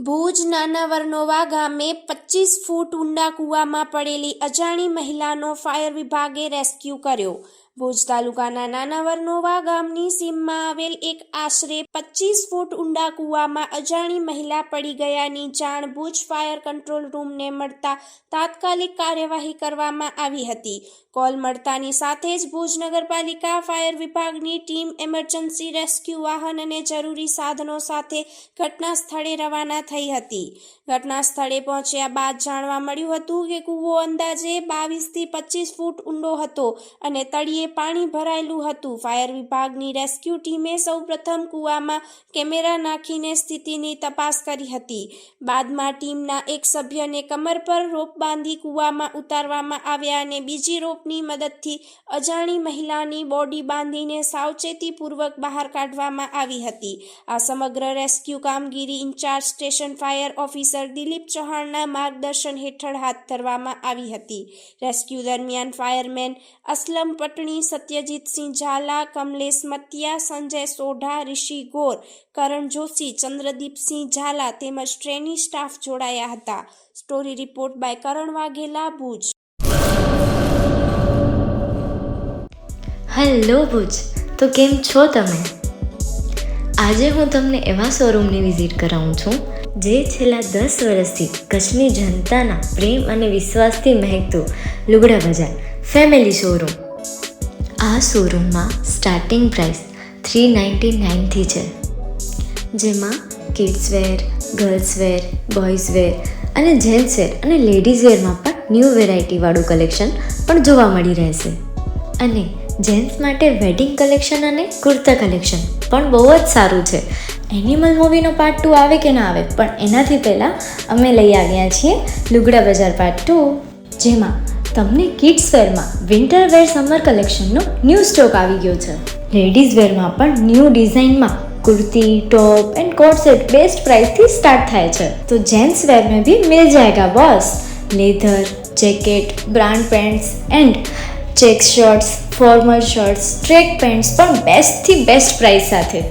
ભુજ નાના વરનોવા ગામે 25 ફૂટ ઊંડા કૂવામાં પડેલી અજાણી મહિલાનો ફાયર વિભાગે રેસ્ક્યુ કર્યો. ભુજ તાલુકાના નાના વરનોવા ગામની સીમમાં આવેલ એક આશરે 25 ફૂટ ઊંડા કૂવામાં અજાણી મહિલા પડી ગયાની જાણ ભુજ ફાયર કંટ્રોલ રૂમને મળતા તાત્કાલિક કાર્યવાહી કરવામાં આવી હતી. કોલ મળતાની સાથે જ ભુજ નગરપાલિકા ફાયર વિભાગની ટીમ એમરજન્સી રેસ્ક્યુ વાહન અને જરૂરી સાધનો સાથે ઘટના સ્થળે રવાના થઈ હતી. ઘટના સ્થળે પહોંચ્યા બાદ જાણવા મળ્યું હતું કે કૂવો અંદાજે 22 થી 25 ફૂટ ઊંડો હતો અને તળિયે પાણી ભરાયેલું હતું. ફાયર વિભાગની રેસ્ક્યુ ટીમે સૌપ્રથમ કૂવામાં કેમેરા નાખીને સ્થિતિની તપાસ કરી હતી. બાદમાં ટીમના એક સભ્યને કમર પર રોપ બાંધી કૂવામાં ઉતારવામાં આવ્યા અને બીજી રોપની મદદથી અજાણી મહિલાની બોડી બાંધીને સાવચેતીપૂર્વક બહાર કાઢવામાં આવી હતી. આ સમગ્ર રેસ્ક્યુ કામગીરી incharge station fire officer Dilip ચૌહાણના માર્ગદર્શન હેઠળ હાથ ધરવામાં આવી હતી. રેસ્ક્યુ દરમિયાન ફાયરમેન અસલમ પટણી, સત્યજીતસિંહ ઝાલા, કમલેશ મતિયા, સંજય સોઢા, ઋષિ ગોર, કરણ જોશી, ચંદ્રદીપસિંહ ઝાલા તેમજ ટ્રેની સ્ટાફ જોડાયા હતા. Story report by Karan Vaghela, Bhuj. Hello Bhuj, તો કેમ છો તમે? આજે હું તમને એવા શોરૂમની વિઝિટ કરાવું છું જે છેલ્લા 10 વર્ષથી કચ્છની જનતાના પ્રેમ અને વિશ્વાસથી મહેકતું લુગડા બજાર ફેમિલી શોરૂમ. આ શોરૂમમાં સ્ટાર્ટિંગ પ્રાઇસ 399થી છે, જેમાં kids wear, girls wear, boys wear અને જેન્ટ્સ વેર અને લેડીઝ વેરમાં પણ ન્યૂ વેરાયટીવાળું કલેક્શન પણ જોવા મળી રહેશે. અને જેન્ટ્સ માટે વેડિંગ કલેક્શન અને કુર્તા કલેક્શન પણ બહુ જ સારું છે. એનિમલ મૂવીનો પાર્ટ 2 આવે કે ના આવે, પણ એનાથી પહેલાં અમે લઈ આવ્યા છીએ લુગડા બજાર પાર્ટ 2, જેમાં તમને કિડ્સ વેરમાં વિન્ટર વેર સમર કલેક્શનનો ન્યૂ સ્ટોક આવી ગયો છે. લેડીઝ વેરમાં પણ ન્યૂ ડિઝાઇનમાં kurti, top and coat set best price थी स्टार्ट थाय छे. तो जेंट्स वेर में भी मिल जाएगा boss. Leather, jacket, brand pants and check shirts, formal shirts, track pants पर बेस्ट थी बेस्ट प्राइस साथे.